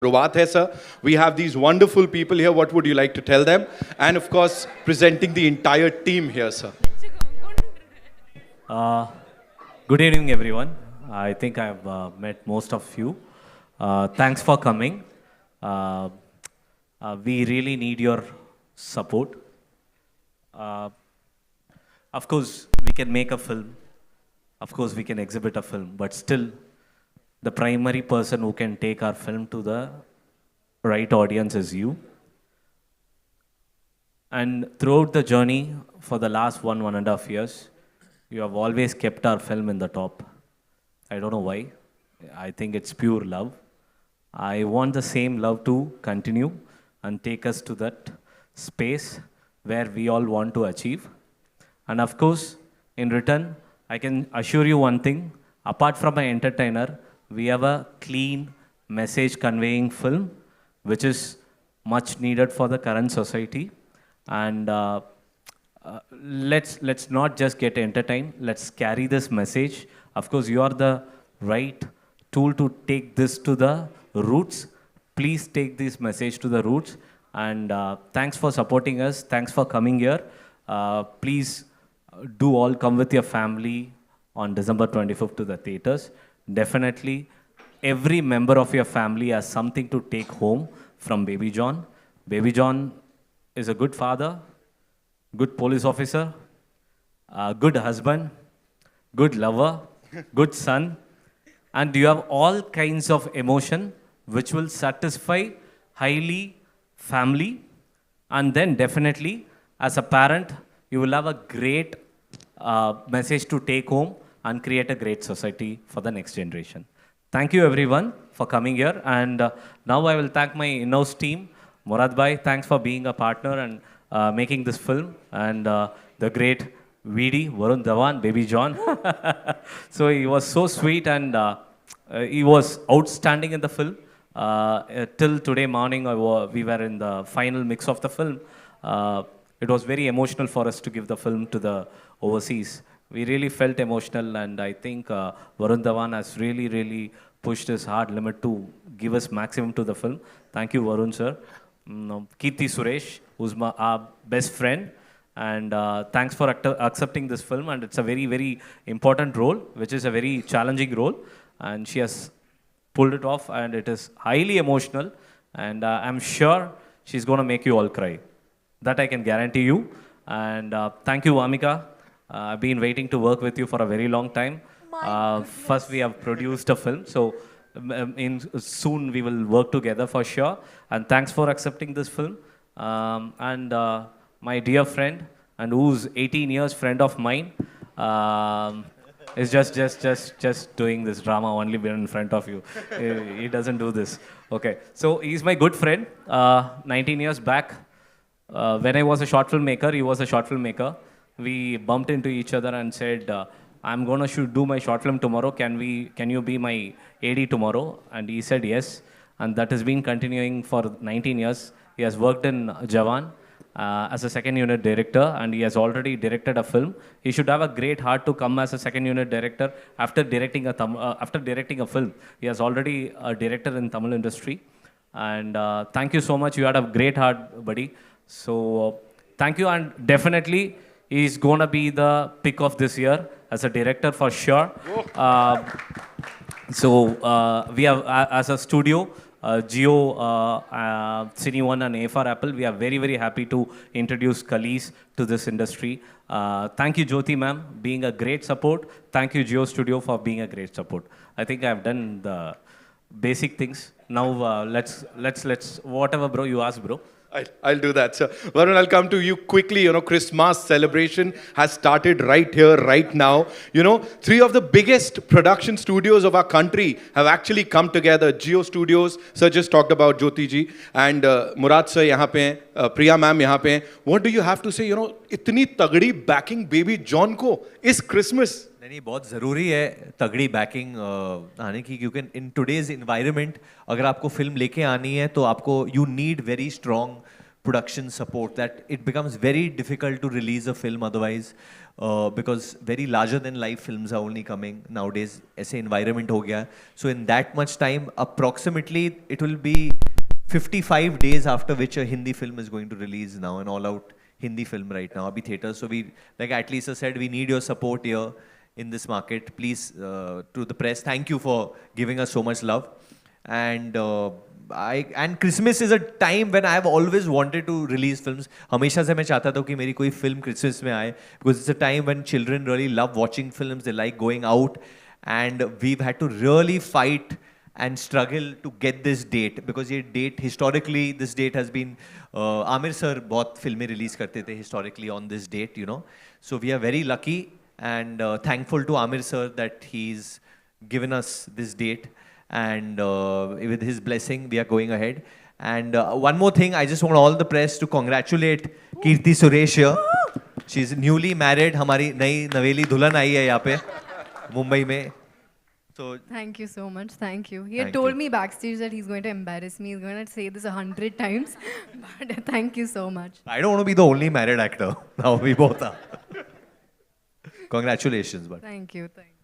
Ruvat hai, sir. We have these wonderful people here. What would you like to tell them? And of course, presenting the entire team here, sir. Uh, Good evening, everyone. I think I've met most of you. Thanks for coming. Uh, we really need your support. Uh, of course, we can make a film. Of course, we can exhibit a film. But still, the primary person who can take our film to the right audience is you. And throughout the journey for the last 1.5 years, you have always kept our film in the top. I don't know why. I think it's pure love. I want the same love to continue and take us to that space where we all want to achieve. And of course, in return, I can assure you one thing apart from an entertainer, we have a clean message conveying film which is much needed for the current society. And let's not just get entertained. Let's carry this message. Of course, you are the right tool to take this to the roots. Please take this message to the roots. And thanks for supporting us. Thanks for coming here. Please do all come with your family on December 25th to the theaters. Definitely, every member of your family has something to take home from Baby John. Baby John is a good father, good police officer, good husband, good lover, good son, and you have all kinds of emotion which will satisfy highly family. And then definitely, as a parent, you will have a great message to take home and create a great society for the next generation. Thank you everyone for coming here. And now I will thank my in-house team. Murad Bhai, thanks for being a partner and making this film. And the great VD, Varun Dhawan, Baby John. So he was so sweet and he was outstanding in the film. Till today morning, we were in the final mix of the film. It was very emotional for us to give the film to the overseas. We really felt emotional, and I think Varun Dhawan has really pushed his hard limit to give us maximum to the film. Thank you, Varun sir. Kirti Suresh, who's our best friend, and thanks for accepting this film. And it's a very important role, which is a very challenging role, and she has pulled it off, and it is highly emotional. And I'm sure she's going to make you all cry. That I can guarantee you. And thank you, Vamika. I've been waiting to work with you for a very long time. First, we have produced a film, so soon we will work together for sure. And thanks for accepting this film. And my dear friend, and who's 18 years friend of mine, is just doing this drama only in front of you. He doesn't do this. Okay, so he's my good friend. 19 years back, when I was a short film maker, he was a short film maker. We bumped into each other and said, I'm going to do my short film tomorrow. Can you be my AD tomorrow? And he said yes. And that has been continuing for 19 years. He has worked in Jawan as a second unit director, and he has already directed a film. He should have a great heart to come as a second unit director after directing a film. He has already a director in Tamil industry. And thank you so much. You had a great heart, buddy. So thank you, and definitely he's going to be the pick of this year as a director for sure. We have, as a studio, Geo, Cine One and A for Apple, we are very happy to introduce Khalees to this industry. Thank you, Jyoti ma'am, being a great support. Thank you, Geo Studio, for being a great support. I think I've done the basic things. Now let's whatever, bro, you ask, bro. I'll do that, sir. Varun, I'll come to you quickly. Christmas celebration has started right here, right now. Three of the biggest production studios of our country have actually come together. Geo Studios, sir just talked about Jyoti ji, and Murad sir यहाँ पे हैं, Priya ma'am यहाँ पे हैं. What do you have to say? इतनी तगड़ी backing Baby John को इस Christmas. नहीं, बहुत ज़रूरी है तगड़ी बैकिंग आने की, क्योंकि इन टुडेज इन्वायरमेंट अगर आपको फिल्म लेके आनी है तो आपको you need very strong production support that it becomes very difficult to release a film otherwise, because very larger than life films are only coming nowadays. ऐसे environment हो गया. So in that much time, approximately it will be 55 days after which a Hindi film is going to release now, an all-out Hindi film right now, abhi theaters. So we, like Atlisa said, we need your support here in this market. Please, to the press, thank you for giving us so much love. And Christmas is a time when I have always wanted to release films. हमेशा से मैं चाहता था कि मेरी कोई film Christmas में आए, because it's a time when children really love watching films. They like going out, and we've had to really fight and struggle to get this date, because ये date historically, this date has been Aamir sir बहुत फिल्में release करते थे historically on this date, you know. So we are very lucky and thankful to Amir sir that he's given us this date, and with his blessing we are going ahead. And one more thing, I just want all the press to congratulate Kirti Suresh here. She's newly married. हमारी नई नवेली दुल्हन आई है यहाँ पे मुंबई में. So Thank you so much. Thank you. He had Thank told you. me backstage that he's going to embarrass me. He's going to say this 100 times. But thank you so much. I don't want to be the only married actor. Now we both are. Congratulations, but Thank you. Thank you.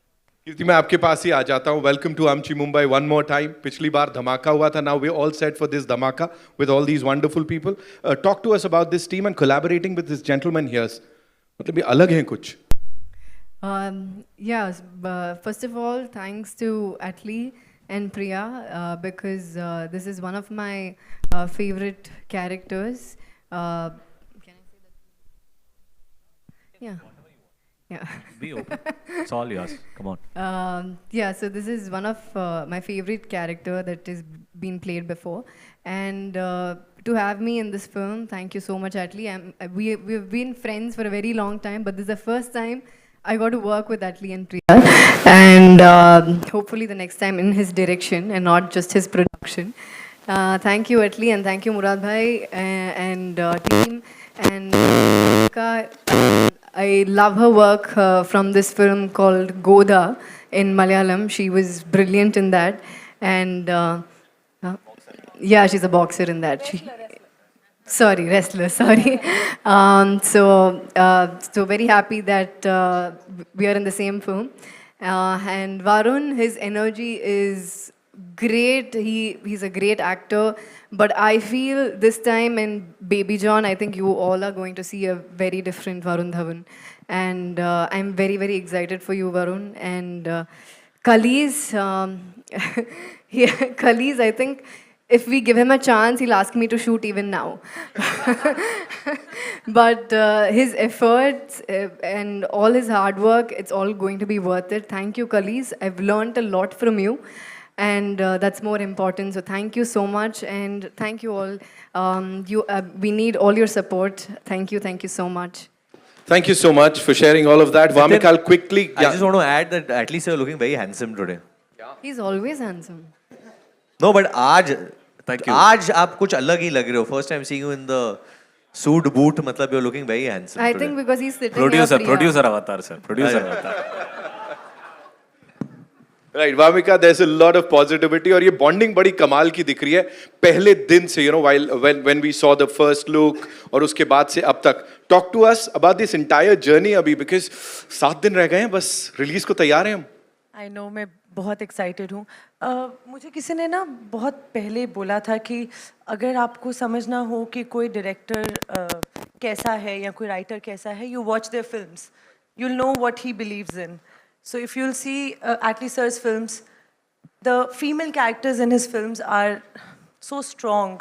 कीर्ति मैं आपके पास ही आ जाता हूँ. Welcome to आमची Mumbai one more time. पिछली बार धमाका हुआ था. Now we all set for this dhamaka with all these wonderful people. Talk to us about this team and collaborating with this gentleman here's. मतलब ये अलग हैं कुछ. Yeah, first of all, thanks to Atli and Priya because this is one of my favorite characters. Can I say that? Yeah. Yeah. Be open. It's all yours. Come on. Yeah, so this is one of my favorite character that has been played before, and to have me in this film, thank you so much, Atli. We've been friends for a very long time, but this is the first time I got to work with Atli and Priya, and hopefully the next time in his direction and not just his production. Thank you, Atli, and thank you, Murad Bhai and team. And I love her work from this film called Goda in Malayalam. She was brilliant in that, and yeah, she's a boxer in that. Sorry, wrestler. Sorry. So very happy that we are in the same film. And Varun, his energy is great. He's a great actor. But I feel this time in Baby John, I think you all are going to see a very different Varun Dhawan. And I'm very, very excited for you, Varun. And Khalees, Khalees, I think if we give him a chance, he'll ask me to shoot even now. But his efforts and all his hard work, it's all going to be worth it. Thank you, Khalees. I've learned a lot from you. And that's more important. So thank you so much. And thank you all. We need all your support. Thank you. Thank you so much. Thank you so much for sharing all of that. Vamik, I'll quickly. I just want to add that at least you're looking very handsome today. He's always handsome. No, but आज Thank you. आज आप कुछ अलग ही लग रहे हो. First time seeing you in the suit boot, मतलब you're looking very handsome I today. think because he's sitting Producer, here. Priya. producer avatar, sir. Producer avatar. Right, Vamika, there's a lot of positivity और ये bonding बड़ी कमाल की दिख रही है पहले दिन से, you know, when we saw the first look और उसके बाद से अब तक. Talk to us about this entire journey अभी, because 7 दिन रह गए हैं बस रिलीज को तैयार हैं हम. आई नो, मैं बहुत एक्साइटेड हूँ. मुझे किसी ने ना बहुत पहले बोला था कि अगर आपको समझना हो कि कोई डायरेक्टर कैसा है या कोई राइटर कैसा है, you watch their films, you'll know what he believes in. So if you'll see Atli sir's films, the female characters in his films are so strong,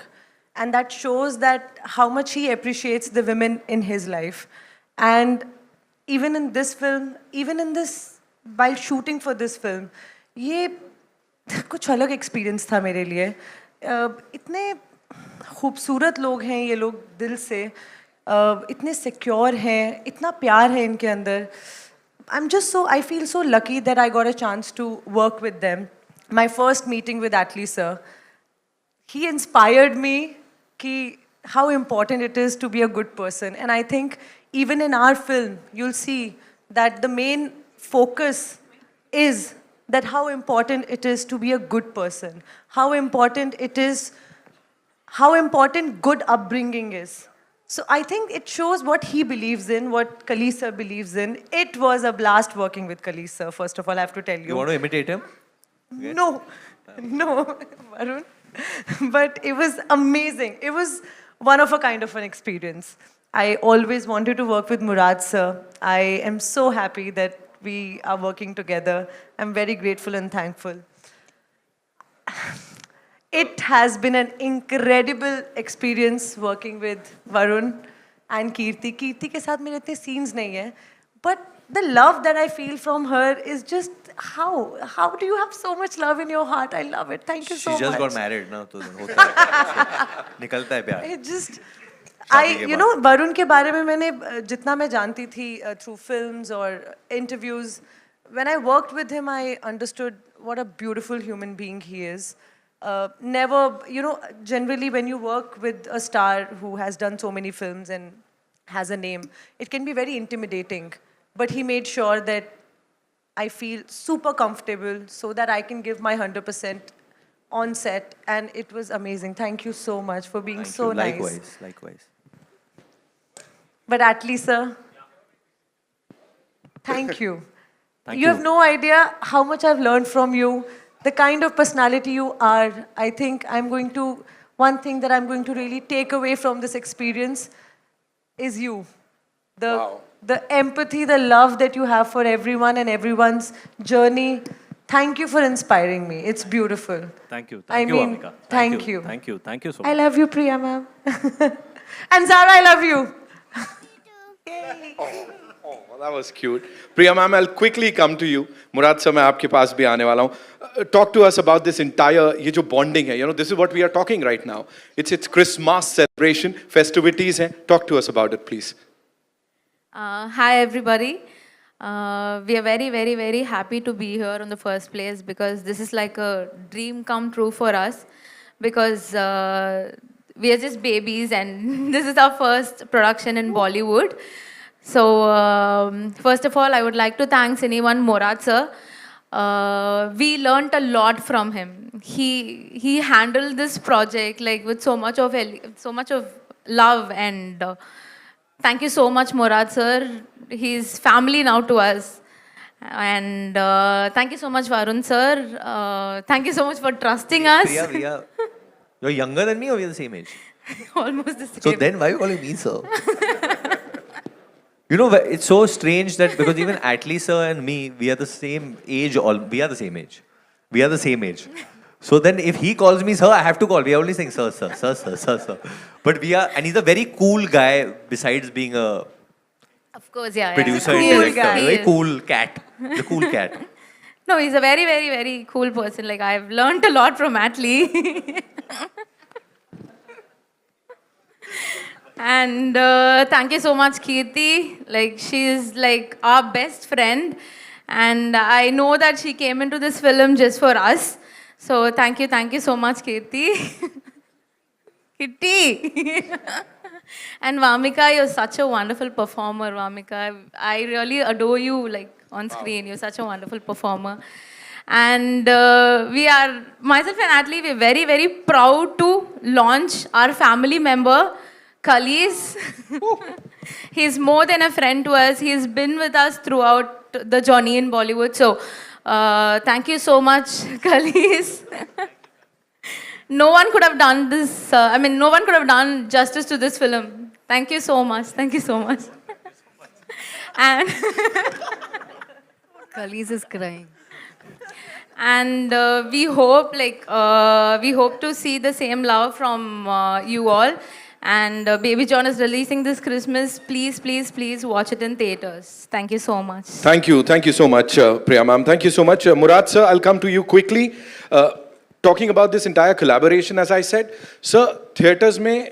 and that shows that how much he appreciates the women in his life. And even in this film, while shooting for this film, ये कुछ अलग experience था मेरे लिए. इतने खूबसूरत लोग हैं ये लोग दिल से, इतने सिक्योर हैं, इतना प्यार है इनके अंदर. I feel so lucky that I got a chance to work with them. My first meeting with Atli sir, he inspired me कि how important it is to be a good person. And I think even in our film, you'll see that the main focus is that how important it is to be a good person, how important it is how important good upbringing is. So I think it shows what he believes in, what Kalees sir believes in. It was a blast working with Kalees sir, first of all, I have to tell You want to imitate him? No, no, Varun. But it was amazing. It was one of a kind of an experience. I always wanted to work with Murad sir. I am so happy that we are working together. I'm very grateful and thankful. It has been an incredible experience working with Varun and Kirti. Kirti ke sath mere itne scenes nahi hai, but the love that I feel from her is just how do you have so much love in your heart? I love it. Thank you so She much. just got married ना तो होता है निकलता है प्यार. It just शादी के you know Varun के बारे में मैंने जितना मैं जानती थी through films or interviews, when I worked with him I understood what a beautiful human being he is. Never, you know, generally when you work with a star who has done so many films and has a name, it can be very intimidating. But he made sure that I feel super comfortable so that I can give my 100% on set, and it was amazing. Thank you so much for being Thank so you. nice. Likewise, likewise. But Atlee sir, thank you. Thank You have no idea how much I've learned from you. The kind of personality you are. I think one thing that I'm going to really take away from this experience is you. The empathy, the love that you have for everyone and everyone's journey. Thank you for inspiring me. It's beautiful. Thank you. I Thank you, mean, Amika. thank you. Thank you. Thank you so I much. love you, Priya ma'am. And Zara, I love you. Oh, that was cute. Priya ma'am, I'll quickly come to you. Murad sir, मैं आपके पास भी आने वाला हूँ. Talk to us about this entire ये जो bonding है. You know, this is what we are talking right now. It's Christmas celebration, festivities हैं. Talk to us about it, please. Hi everybody. We are very, very, very happy to be here in the first place because this is like a dream come true for us because we are just babies and this is our first production in Bollywood. So first of all, I would like to thank anyone Murad sir. We learnt a lot from him. He handled this project like with so much of love and thank you so much, Murad sir. He's family now to us. And thank you so much, Varun sir. Thank you so much for trusting us. Priya, you're younger than me or we're the same age? Almost the same. So then why are you calling me sir? You know, it's so strange that because even Atlee sir and me, we are the same age. We are the same age. We are the same age. So then if he calls me sir, I have to call. We are only saying sir, sir, sir, sir, sir, sir. But we are, and he's a very cool guy besides being a Of course, yeah. producer yeah. and Cool director. guy. A very cool cat. The cool cat. No, he's a very, very, very cool person. Like, I've learned a lot from Atlee. And thank you so much, Kirti. Like, she's like our best friend. And I know that she came into this film just for us. So thank you so much, Kirti. Kitty. And Vamika, you're such a wonderful performer, Vamika. I really adore you, like, on screen. You're such a wonderful performer. And myself and Atlee, we're very, very proud to launch our family member, Kalees. He's more than a friend to us. He's been with us throughout the journey in Bollywood. So, thank you so much, Kalees. No one could have done this. No one could have done justice to this film. Thank you so much. Thank you so much. And Kalees is crying. and we hope to see the same love from you all. And Baby John is releasing this Christmas. Please, please, please watch it in theaters. Thank you so much. Thank you so much, Priya ma'am. Thank you so much. Murad sir, I'll come to you quickly. Talking about this entire collaboration, as I said, sir, theaters में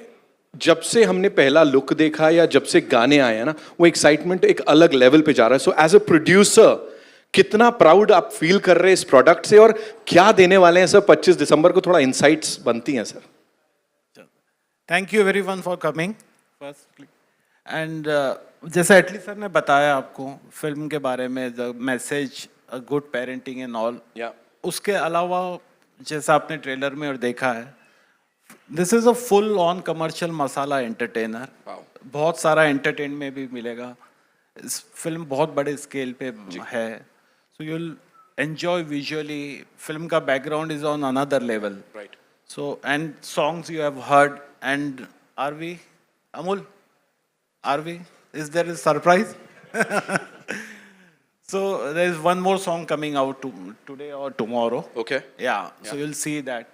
जब से हमने पहला look देखा या जब से गाने आए हैं ना, वो एक्साइटमेंट एक अलग लेवल पे जा रहा है. सो एज अ प्रोड्यूसर कितना प्राउड आप फील कर रहे हैं इस प्रोडक्ट से और क्या देने वाले हैं सर 25 दिसंबर को? थोड़ा इंसाइट्स बनती हैं sir. Thank you everyone for coming firstly and जैसा एटली सर ने बताया आपको फिल्म के बारे में, the message good parenting and all, उसके अलावा जैसा आपने ट्रेलर में और देखा है, this is a full on commercial masala entertainer. बहुत सारा एंटरटेन में भी मिलेगा. इस फिल्म बहुत बड़े स्केल पे है. So you will enjoy visually. Film का background is on another level. Right. So, and songs you have heard, and are we, Amul? Are we? Is there a surprise? So, there is one more song coming out today or tomorrow. Okay. Yeah, so you'll see that.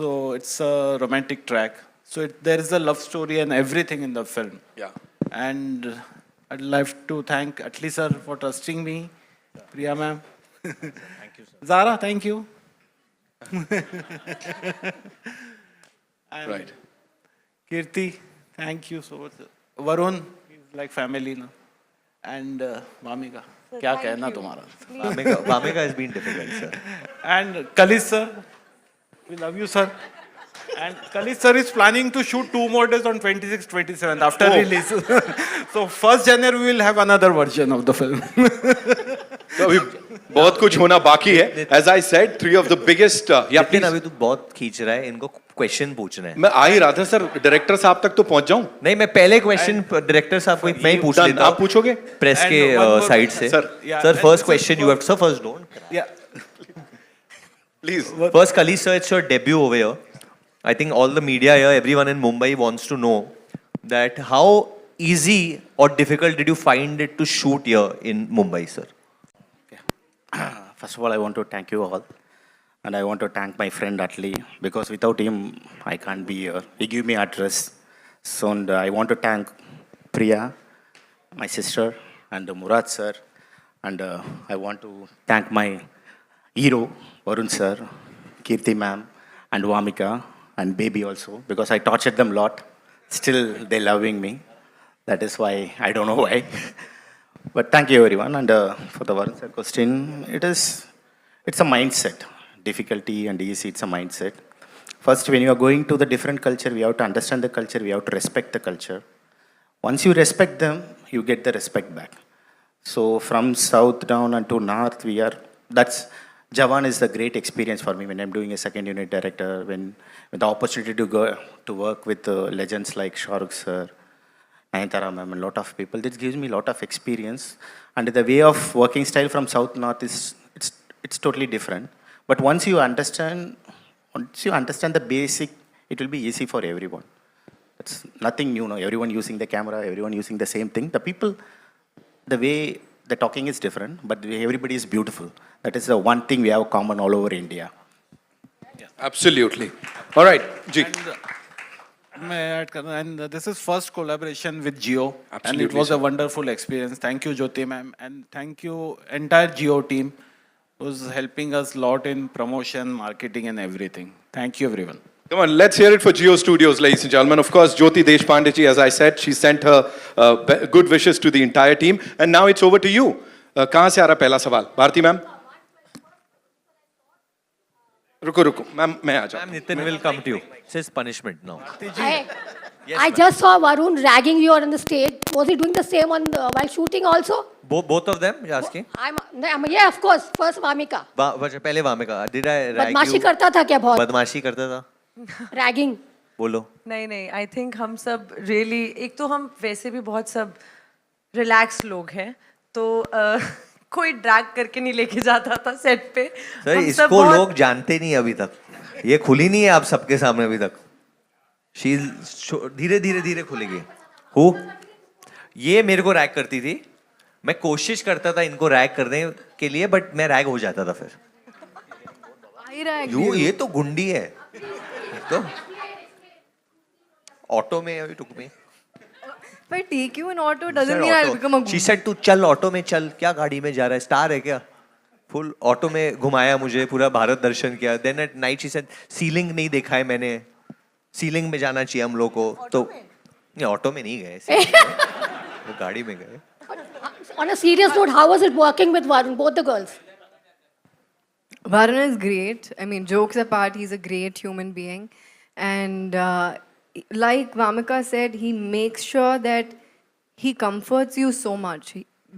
So, it's a romantic track. So, there is a love story and everything in the film. Yeah. And I'd like to thank Atli sir for trusting me. Priya ma'am. Thank you, sir. Zara, thank you. And Right. Kirti, thank you so much. Varun is like family now. And Vamika, क्या कहना तुम्हारा? Vamika has been difficult, sir. And Kalish sir, we love you sir. And Kalish sir is planning to shoot 2 more days on 26th, 27th after release. So 1st January we will have another version of the film. तो अभी बहुत कुछ होना बाकी है. As I said, 3 of the biggest. Yeah, लेकिन please. अभी तू बहुत खींच रहा है, इनको क्वेश्चन पूछना है. मैं आ ही रहा था सर. डायरेक्टर साहब तक तो पहुंच जाऊं. नहीं, मैं पहले क्वेश्चन डायरेक्टर साहब को मैं ही पूछ Done. लेता हूं. आप पूछोगे? प्रेस And के one more- साइड से. Sir, yeah, sir and first this is question you have sir first don't. Yeah. Please. First, Kali sir, it's your debut over here. I think all the media here, everyone in Mumbai wants to know that how easy or difficult did you find it to shoot here in Mumbai, sir? First of all, I want to thank you all. And I want to thank my friend Atli, because without him, I can't be here. He gave me address. So and, I want to thank Priya, my sister, and Murad sir. And I want to thank my hero, Varun sir, Kirti ma'am, and Vamika, and baby also, because I tortured them a lot. Still, they're loving me. That is why, I don't know why. But thank you everyone. And for the Varun sir question, it's a mindset. Difficulty and easy, it's a mindset. First, when you are going to the different culture, we have to understand the culture, we have to respect the culture. Once you respect them, you get the respect back. So from south down and to north, that's Jawan is the great experience for me when I'm doing a second unit director, when with the opportunity to go to work with legends like Shahrukh sir, Nayanthara ma'am, and a lot of people. This gives me a lot of experience. And the way of working style from south north it's totally different. But once you understand the basic, it will be easy for everyone. It's nothing new. No, everyone using the camera, everyone using the same thing. The people, the way the talking is different, but everybody is beautiful. That is the one thing we have common all over India. Absolutely. All right, Ji. May I add, and this is first collaboration with Jio, and Absolutely, it was sir. a wonderful experience. Thank you, Jyoti ma'am, and thank you entire Jio team, who's helping us a lot in promotion, marketing, and everything. Thank you, everyone. Come on, let's hear it for Geo Studios, ladies and gentlemen. Of course, Jyoti Deshpande ji, as I said, she sent her good wishes to the entire team. And now it's over to you. कहाँ से आ रहा पहला सवाल? Bharti ma'am? रुको, ma'am मैं आ जाऊँ. Ma'am, Nitin will come to you. Says punishment now. I just saw Varun ragging you on the stage. Was he doing the same while shooting also? Both of them, you're asking? Yeah, of course. First Vamika. पहले Vamika. Did I rag you? बदमाशी करता था क्या बहुत? बदमाशी करता था? Ragging. बोलो. नहीं आई थिंक हम सब रियली एक तो हम वैसे भी बहुत सब रिलैक्स लोग हैं तो कोई ड्रैग करके नहीं लेके जाता था सेट पे. सर हम सब इसको बहुत- लोग जानते नहीं अभी तक. ये खुली नहीं है आप सबके सामने अभी तक. शी धीरे खुलेगी. हु? ये मेरे को रैग करती थी. मैं कोशिश करता था इनको रैग करने के लिए बट मैं रैग हो जाता था फिर. ये तो गुंडी है. तो ऑटो में अभी टुक में. If I take you in auto, doesn't mean I'll become a She said तू चल ऑटो में चल. क्या गाड़ी में जा रहा है? स्टार है क्या? फुल ऑटो में घुमाया मुझे, पूरा भारत दर्शन किया. Then at night she said ceiling नहीं देखा है मैंने. सीलिंग में जाना चाहिए हम लोग को. तो नहीं ऑटो में नहीं गए, वो गाड़ी में गए. On a serious note, how was it working with Varun, both the girls? Varun is great. I mean, jokes apart, he's a great human being. And like Vamika said, he makes sure that he comforts you so much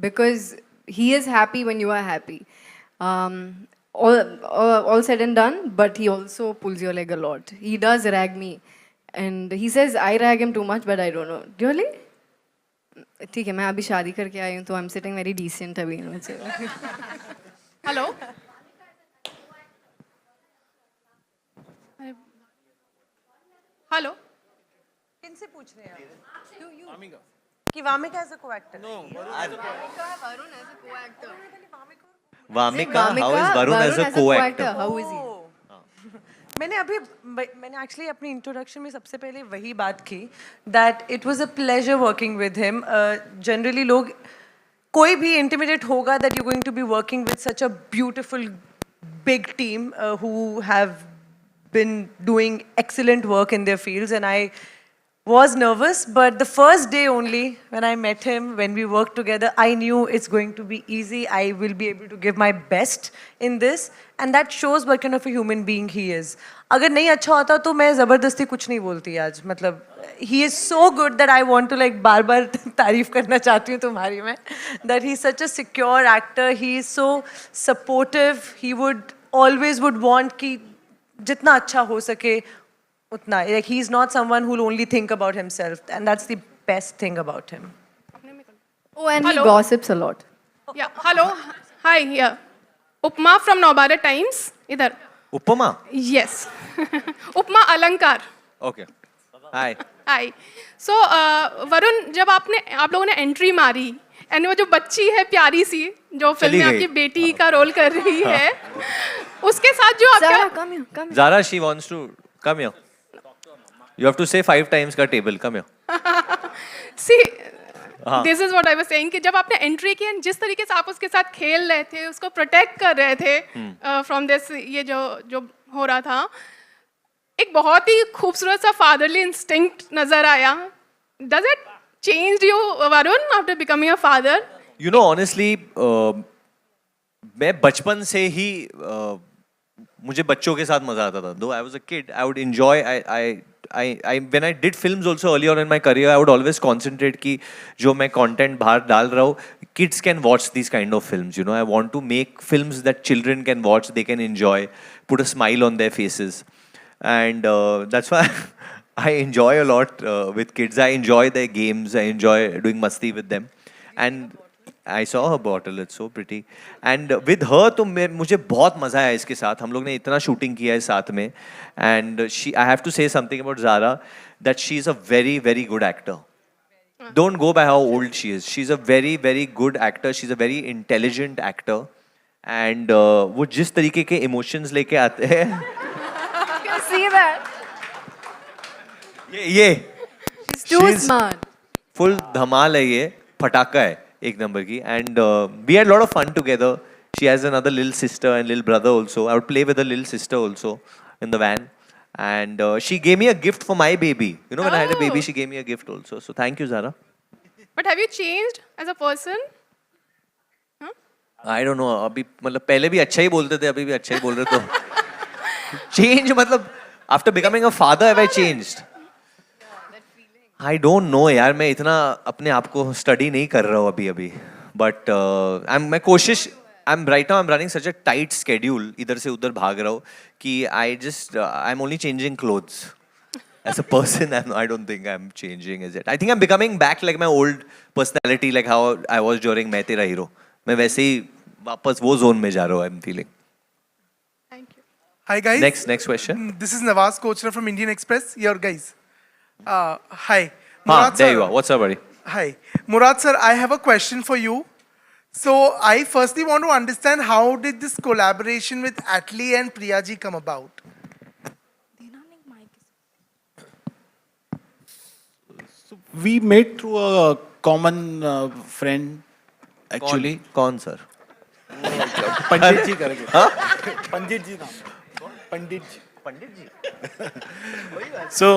because he is happy when you are happy. all said and done, but he also pulls your leg a lot. He does rag me, and he says I rag him too much, but I don't know. Really? ठीक है, मैं अभी शादी करके आई हूँ, तो I'm sitting very decent अभी. Hello hello किनसे पूछ रहे हैं आप? कि Wamiqa as a co-actor? Vamika, how is Varun as a co-actor? How is he? मैंने एक्चुअली अपनी इंट्रोडक्शन में सबसे पहले वही बात की that it was a pleasure working with him. Generally लोग कोई भी इंटिमिडेट होगा that you going to be working with such a beautiful big team who have been doing excellent work in their fields, and I was nervous, but the first day only when I met him, when we worked together, I knew it's going to be easy. I will be able to give my best in this, and that shows what kind of a human being he is. अगर नहीं अच्छा होता तो मैं ज़बरदस्ती कुछ नहीं बोलती आज. मतलब he is so good that I want to like बार-बार तारीफ करना चाहती हूँ तुम्हारी मैं. That he is such a secure actor. He is so supportive. He would always want कि जितना अच्छा हो सके उतना. Like he is not someone who will only think about himself, and that's the best thing about him. Oh, and Hello. he gossips a lot. या hello hi या उपमा from Navbharat times इधर. Upama? Yes उपमा अलंकार. Okay. Hi. हाय सो वरुण, जब आप लोगों ने entry मारी and वो जो बच्ची है प्यारी सी जो फिल्म चली में गई. आपकी बेटी का रोल कर रही है, उसके साथ जो Zara, आपका come here, come here. Zara, she wants to come here. You have to say 5 times का table. Come here. See this is what I was saying कि जब आपने एंट्री की and जिस तरीके से आप उसके साथ खेल रहे थे, उसको प्रोटेक्ट कर रहे थे फ्रॉम दिस, ये जो हो रहा था, एक बहुत ही खूबसूरत सा फादरली इंस्टिंक्ट नजर आया. Does it changed you Varun after becoming a father? You know, honestly, मैं बचपन से ही मुझे बच्चों के साथ मजा आता था. Though I was a kid, I would enjoy. When I did films also earlier on in my career, I would always concentrate कि जो मैं content बाहर डाल रहा हूँ, kids can watch these kind of films. You know, I want to make films that children can watch, they can enjoy, put a smile on their faces, and that's why I enjoy a lot with kids. I enjoy their games. I enjoy doing masti with them, and I saw her bottle. It's so pretty. And with her, तो मुझे बहुत मजा आया इसके साथ. हम लोग ने इतना शूटिंग किया है साथ में. And I have to say something about Zara, that she is a very, very good actor. Don't go by how old she is. She's a very, very good actor. She's a very intelligent actor. And वो जिस तरीके के emotions लेके आते हैं. You can see that. ये She's too smart. full धमाल है ये. पटाखा है एक नंबर की. And we had a lot of fun together. She has another little sister and little brother also. I would play with her little sister also in the van. And she gave me a gift for my baby. You know, when I had a baby, she gave me a gift also. So thank you, Zara. But have you changed as a person? I don't know. अभी मतलब पहले भी अच्छा ही बोलते थे, अभी भी अच्छा ही बोल रहे तो. Change मतलब after becoming a father, have I changed? I don't know यार, मैं इतना अपने आप को स्टडी नहीं कर रहा हूँ अभी. But मैं कोशिश right now I'm running such a tight schedule, इधर से उधर भाग रहा हूँ कि I'm only changing clothes. As a person, I don't think I'm changing as yet. I think I'm becoming back like my old personality, like how I was during मैं तेरा hero. मैं वैसे ही वापस वो zone में जा रहा हूँ. I'm feeling. Thank you. Hi guys. Next question. This is Nawaz Kochra from Indian Express. Your guys. Hi. हाँ, there sir. you are. What's up, buddy? Hi. Murad sir, I have a question for you. So I firstly want to understand how did this collaboration with Atlee and Priyaji come about? We met through a common friend, actually. कौन sir? पंडित जी करके. पंडित जी नाम. पंडित जी. So.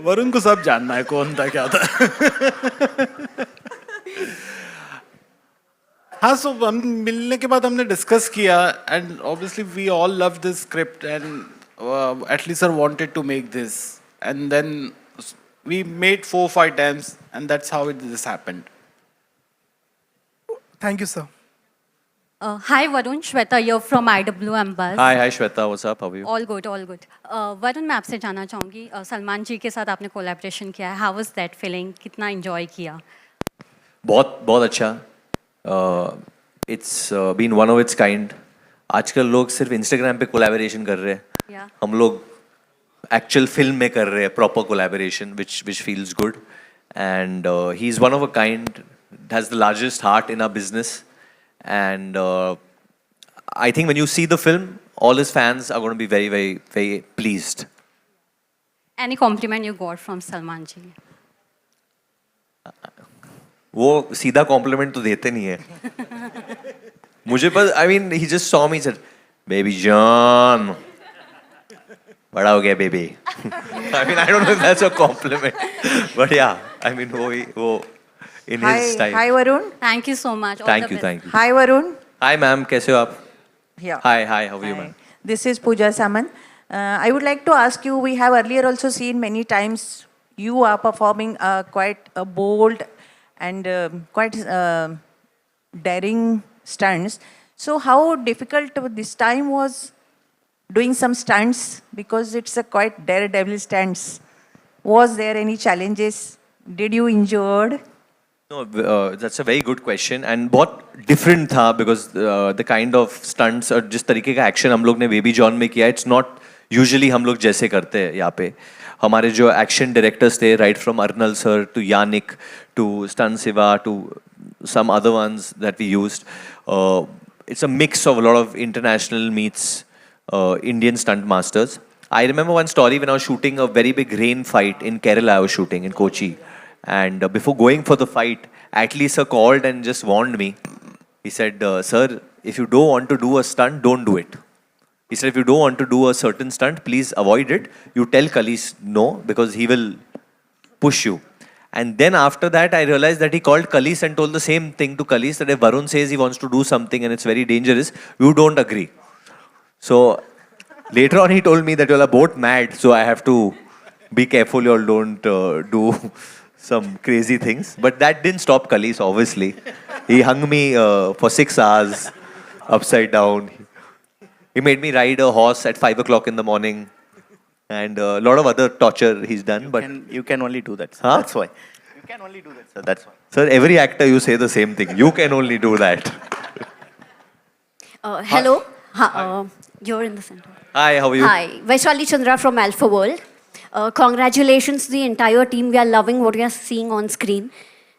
Varun को सब जानना है कौन था क्या था. हाँ, सो हम मिलने के बाद हमने डिस्कस किया and obviously we all love this script and Atlee sir wanted to make this and then we made 4-5 times and that's how this happened. Thank you, sir. Hi Varun, Shweta here from IWM Buzz. Hi Shweta, what's up? How are you? All good, all good. Varun मैं आपसे जानना चाहूँगी सलमान जी के साथ आपने collaboration किया है. How was that feeling? कितना enjoy किया? बहुत अच्छा. It's been one of its kind. आजकल लोग सिर्फ Instagram पे कोलैबोरेशन कर रहे हैं. Yeah. हम लोग actual film में कर रहे हैं proper collaboration, which feels good. And he's one of a kind, has the largest heart in our business. And I think when you see the film, all his fans are going to be very, very, very pleased. Any compliment you got from Salman ji? वो सीधा compliment तो देते नहीं है. मुझे बस, I mean, he just saw me, said, "Baby John, बड़ा हो गया baby." I mean, I don't know if that's a compliment, but yeah, I mean, वो in his style. Hi Varun. Thank you so much. All Thank the you, best. thank you. Hi Varun. Hi ma'am, कैसे हो आप? Yeah. Hi, how are you ma'am? This is Pooja Saman. I would like to ask you, we have earlier also seen many times you are performing quite bold and quite daring stunts. So how difficult this time was doing some stunts, because it's a quite daredevil stunts. Was there any challenges? Did you injured? No, that's a very good question and बहुत different था because the kind of stunts और जिस तरीके का action हम लोग ने baby John में किया, it's not usually हम लोग जैसे करते हैं यहाँ पे. हमारे जो action directors थे, right from Arnal sir to Yannick to Stan Siva to some other ones that we used, it's a mix of a lot of international meets Indian stunt masters. I remember one story when I was shooting a very big rain fight in Kerala. I was shooting in Kochi. And before going for the fight, Atlee sir called and just warned me. He said, "Sir, if you don't want to do a stunt, don't do it." He said, "If you don't want to do a certain stunt, please avoid it. You tell Kalis no, because he will push you." And then after that, I realized that he called Kalis and told the same thing to Kalis, that if Varun says he wants to do something and it's very dangerous, you don't agree. So later on, he told me that you all are both mad, so I have to be careful you all don't do some crazy things. But that didn't stop Kalis, obviously. He hung me for 6 hours upside down. He made me ride a horse at 5 o'clock in the morning. And a lot of other torture he's done. But You can only do that, sir. Huh? That's why. You can only do that, sir. That's why. sir, every actor you say the same thing. You can only do that. Hello. You're in the center. Hi, how are you? Hi, Vaishali Chandra from Alpha World. Congratulations to the entire team. We are loving what we are seeing on screen.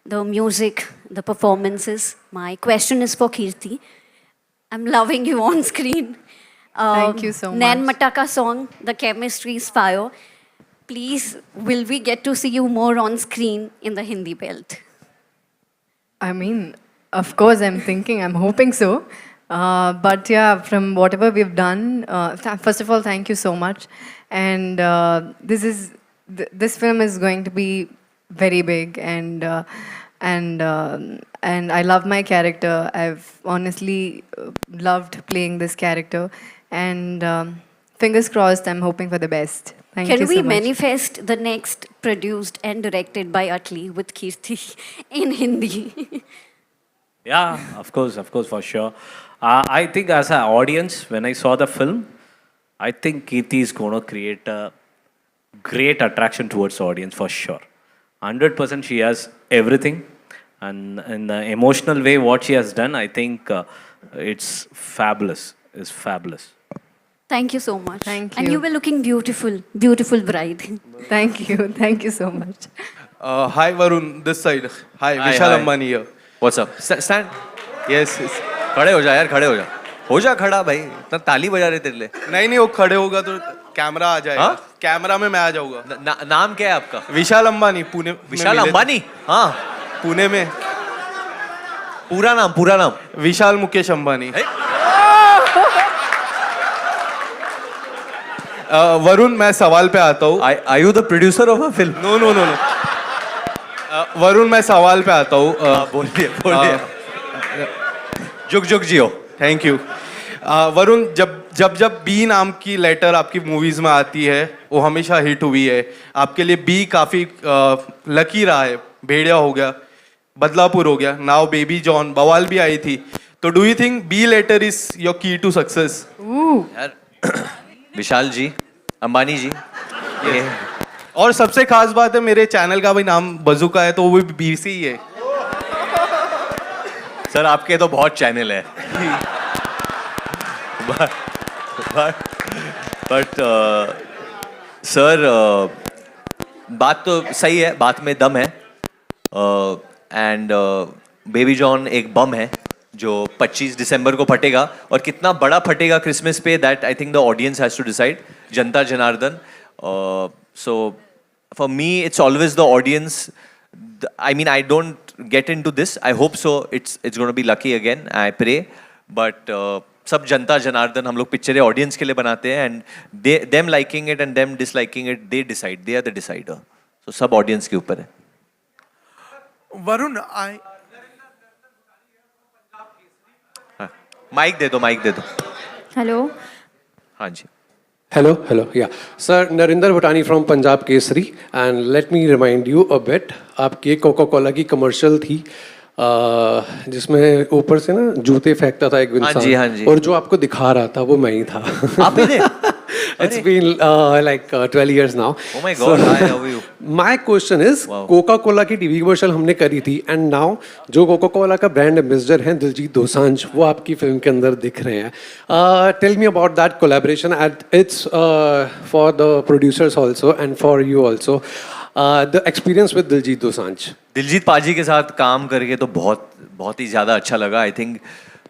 The music, the performances. My question is for Kirti. I'm loving you on screen. Thank you so Nain much. Mataka song, the chemistry is fire. Please, will we get to see you more on screen in the Hindi belt? I mean, of course, I'm hoping so. But yeah, from whatever we've done, first of all, thank you so much. And this film is going to be very big, and I love my character. I've honestly loved playing this character, and fingers crossed. I'm hoping for the best. Thank you Can so we much. manifest the next produced and directed by Atlee with Kirti in Hindi? Yeah, of course, for sure. I think as an audience, when I saw the film, I think Kirti is going to create a great attraction towards the audience for sure. 100% she has everything. And in the emotional way, what she has done, I think it's fabulous. It's fabulous. Thank you so much. Thank And you. you were looking beautiful, beautiful bride. Thank you so much. Hi Varun, this side. Hi, Hi, Vishal hi. Ambani here. What's up? Stand. Yes. खड़े हो जा यार, खड़े हो जा. हो जा खड़ा भाई. इतना ताली बजा रहे तेरे लिए. नहीं वो खड़े होगा तो कैमरा आ जाएगा. हाँ? कैमरा में मैं आ जाऊंगा. नाम क्या है आपका? विशाल अंबानी, पुणे में विशाल मिले थे. अंबानी? हाँ. पुणे में. पूरा नाम. विशाल मुकेश अंबानी. वरुण, मैं सवाल पे आता हूँ. Are you the producer of a film? No. Varun, मैं सवाल पे आता हूँ. बोलिए. जुग जियो. Thank you. वरुण, जब बी नाम की लेटर आपकी मूवीज में आती है, वो हमेशा हिट हुई है. आपके लिए बी काफी लकी रहा है. भेड़िया हो गया, बदलापुर हो गया, नाउ बेबी जॉन, बवाल भी आई थी. तो do you think b letter is your key to success? यार विशाल जी, अंबानी जी, ये और सबसे खास बात है मेरे चैनल का भी नाम बजुका है, तो वो भी बी से ही है. सर आपके तो बहुत चैनल है. बट सर बात तो सही है, बात में दम है. एंड बेबी जॉन एक बम है जो 25 दिसंबर को फटेगा, और कितना बड़ा फटेगा क्रिसमस पे, that I think the audience has to decide. जनता जनार्दन. So for me it's always the audience. I mean, I don't get into this. I hope so. It's going to be lucky again. I pray. But सब जनता जनार्दन हम लोग पिक्चरें audience के लिए बनाते हैं, and them liking it and them disliking it, they decide. They are the decider. So सब audience के ऊपर है. Varun, माइक दे दो. Hello. हाँ जी. Hello, yeah. Sir, Narinder Bhutani from Punjab Kesari, and let me remind you a bit. आपकी एक Coca Cola की commercial थी जिसमें ऊपर से ना जूते फेंकता था एक इंसान, हाँ जी. और जो आपको दिखा रहा था वो मैं ही था. आप ही थे? It's been like 12 years now. Oh my God, hi, how are you? My question is, Coca Cola की टीवी कमर्शियल हमने करी थी, एंड नाउ जो कोका कोला का ब्रांड एम्बेसडर हैं दिलजीत दोसांझ, वो आपकी फिल्म के अंदर दिख रहे हैं. Tell me about that collaboration. It's for the producers also and for you also. The experience with Diljit Dosanjh. Diljit paaji के साथ काम करके तो बहुत ही ज़्यादा अच्छा लगा. आई थिंक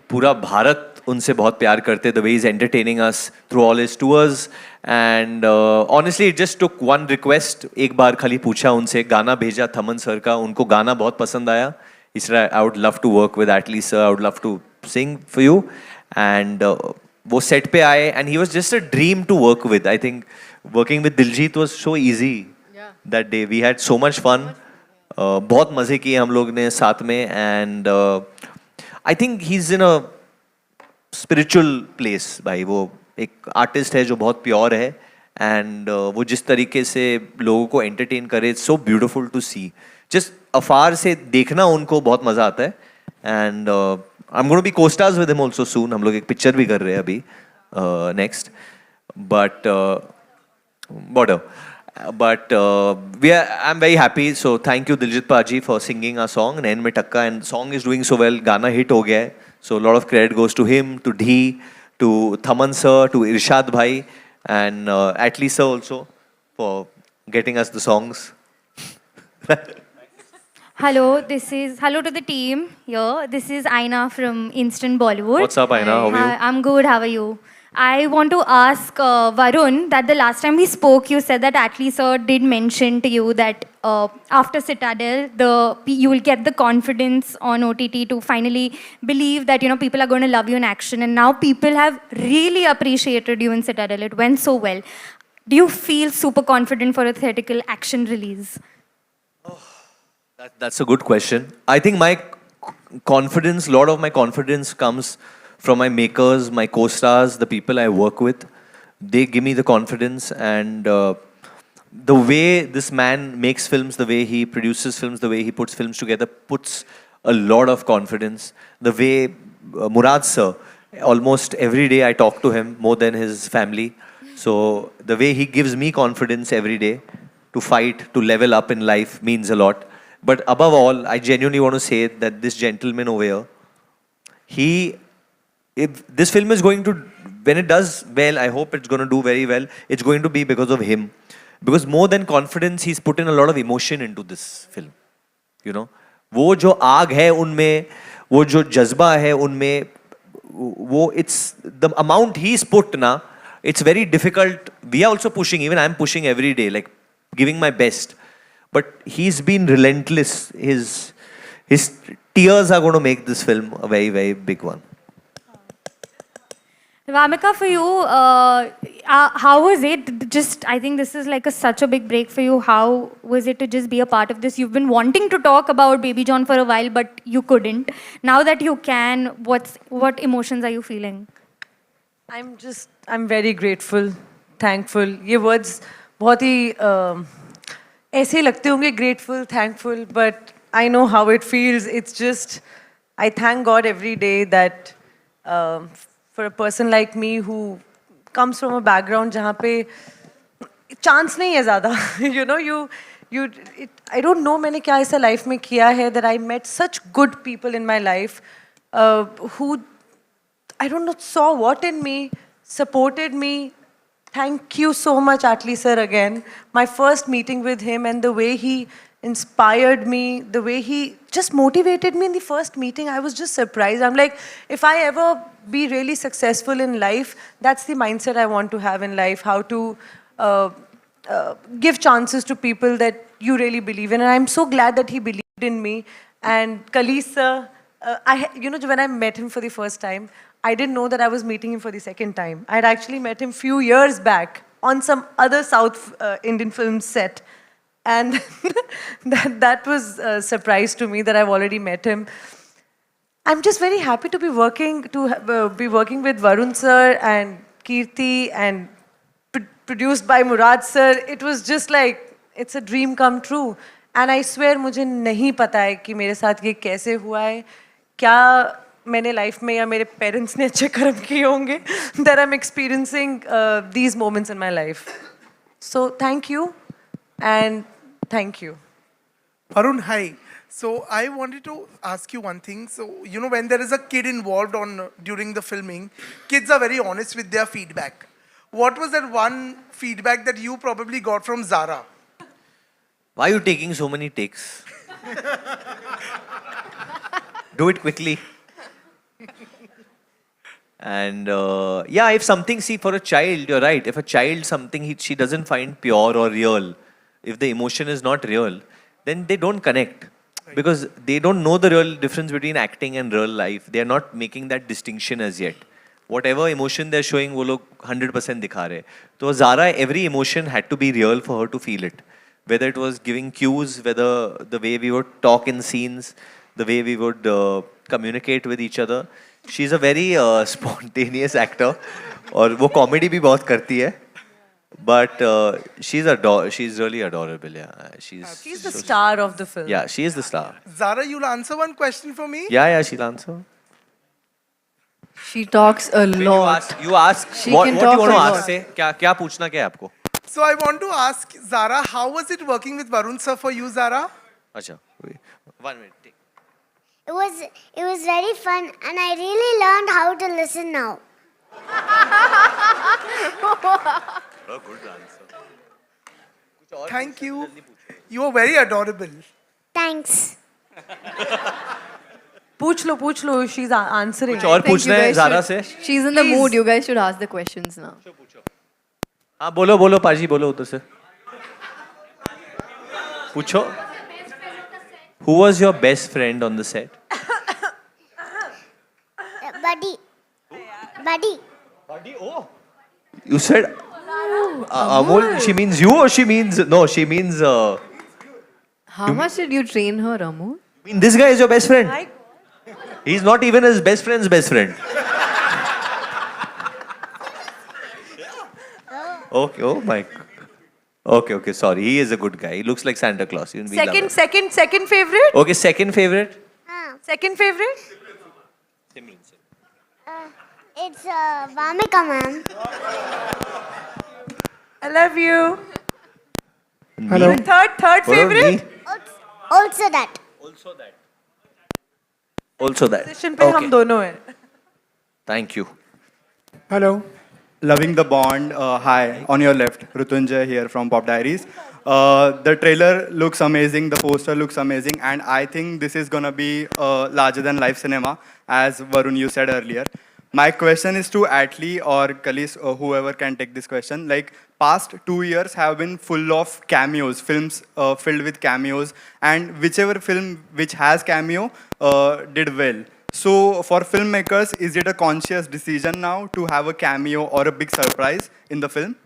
पूरा भारत उनसे बहुत प्यार करते. The way is entertaining us through all his tours, and honestly it just took one request. एक बार खाली पूछा उनसे, गाना भेजा थमन सर का, उनको गाना बहुत पसंद आया. इसलिए I would love to work with Atlee sir, I would love to sing for you. And वो सेट पे आए, and he was just a dream to work with. I think working with Diljit was so easy that day. We had so much fun. बहुत मज़े किए हम लोग ने साथ में, and I think he is in a spiritual place. भाई वो एक आर्टिस्ट है जो बहुत प्योर है, एंड वो जिस तरीके से लोगों को एंटरटेन करे, it's so beautiful to see. Just afar से देखना उनको बहुत मज़ा आता है. And I am going to be co-stars with him also soon. हम लोग एक पिक्चर भी कर रहे हैं अभी next. But I'm very happy. So thank you Diljit Paji for singing our song Nain Mein Takka, and song is doing so well. Gana hit ho gaya hai. So a lot of credit goes to him, to Dhee, to Thaman sir, to Irshad bhai, and Atli sir also for getting us the songs. Hello to the team here. This is Aina from Instant Bollywood. What's up, Aina? How are you? I'm good. How are you? I want to ask Varun that the last time we spoke, you said that Atli sir did mention to you that after Citadel, you will get the confidence on OTT to finally believe that people are going to love you in action. And now people have really appreciated you in Citadel. It went so well. Do you feel super confident for a theatrical action release? That's a good question. I think my confidence, a lot of my confidence comes from my makers, my co-stars, the people I work with. They give me the confidence, and the way this man makes films, the way he produces films, the way he puts films together, puts a lot of confidence. The way Murad sir, almost every day I talk to him more than his family. So the way he gives me confidence every day to fight, to level up in life means a lot. But above all, I genuinely want to say that this gentleman over here, if this film is going to, when it does well, I hope it's going to do very well. It's going to be because of him. Because more than confidence, he's put in a lot of emotion into this film. वो जो आग है उनमें, वो जो जज्बा है उनमें, वो it's the amount he's put na, it's very difficult. We are also pushing, even I'm pushing every day, like giving my best. But he's been relentless. His tears are going to make this film a very, very big one. Vamika, for you, how was it? I think this is like such a big break for you. How was it to just be a part of this? You've been wanting to talk about Baby John for a while, but you couldn't. Now that you can, what emotions are you feeling? I'm very grateful, thankful. ये words बहुत ही ऐसे लगते होंगे, grateful, thankful, but I know how it feels. It's just, I thank God every day that for a person like me who comes from a background जहाँ पे chance नहीं है ज़्यादा. You know, I don't know मैंने क्या ऐसा life में किया है that I met such good people in my life who, I don't know, saw what in me, supported me. Thank you so much, Atlee sir, again. My first meeting with him and the way he inspired me, the way he just motivated me in the first meeting, I was just surprised. I'm like, if I ever be really successful in life, that's the mindset I want to have in life, how to give chances to people that you really believe in. And I'm so glad that he believed in me. And Kalees sir, when I met him for the first time, I didn't know that I was meeting him for the second time. I had actually met him few years back on some other South Indian film set. And that was a surprise to me that I've already met him. I'm just very happy to be working with Varun sir and Kirti and produced by Murad sir. It was just like, it's a dream come true. And I swear मुझे नहीं पता है कि मेरे साथ ये कैसे हुआ है, क्या मैंने लाइफ में या मेरे पेरेंट्स ने अच्छे कर्म किए होंगे that I'm experiencing these moments in my life. So thank you and thank you. Varun, hi. So I wanted to ask you one thing. So, when there is a kid involved during the filming, kids are very honest with their feedback. What was that one feedback that you probably got from Zara? Why are you taking so many takes? Do it quickly. And if something, see, for a child, you're right. If a child, she doesn't find pure or real, if the emotion is not real, then they don't connect. Because they don't know the real difference between acting and real life. They are not making that distinction as yet. Whatever emotion they're showing, वो लोग 100% दिखा रहे. So Zara, every emotion had to be real for her to feel it. Whether it was giving cues, whether the way we would talk in scenes, the way we would communicate with each other. She's a very spontaneous actor. और वो comedy भी बहुत करती है. But she's really adorable. Yeah, she's the star of the film. Yeah, she is the star. Zara, you'll answer one question for me? Yeah, she'll answer. She talks a lot. You ask what you want to ask से क्या पूछना क्या है आपको? So I want to ask Zara, how was it working with Varun sir for you, Zara? अच्छा, wait. 1 minute. Take. It was very fun, and I really learned how to listen now. Oh, good answer. Thank you. You are very adorable. Thanks. पूछ लो, she's answering. कुछ और पूछना है ज़ारा से? She's in the mood. You guys should ask the questions now. हाँ बोलो पाजी बोलो उधर से. पूछो. Who was your best friend on the set? Buddy. Oh. You said Amol. She means you or she means no? She means. How much did you train her, Amol? I mean, this guy is your best friend. He's not even his best friend's best friend. Okay. Oh my. Okay. Sorry. He is a good guy. He looks like Santa Claus. Even we love him. Second favorite? Okay, second favorite. Second favorite? It's Vamika, ma'am. I love you. Hello. Third favorite? Also that. Also that. Position पे हम दोनों हैं. Thank you. Hello. Loving the Bond. Hi, on your left, Rutunjay here from Pop Diaries. The trailer looks amazing, the poster looks amazing, and I think this is gonna be larger than life cinema, as Varun you said earlier. My question is to Atlee or Kalees, or whoever can take this question. Like, past 2 years have been full of cameos, films filled with cameos, and whichever film which has cameo did well. So for filmmakers, is it a conscious decision now to have a cameo or a big surprise in the film?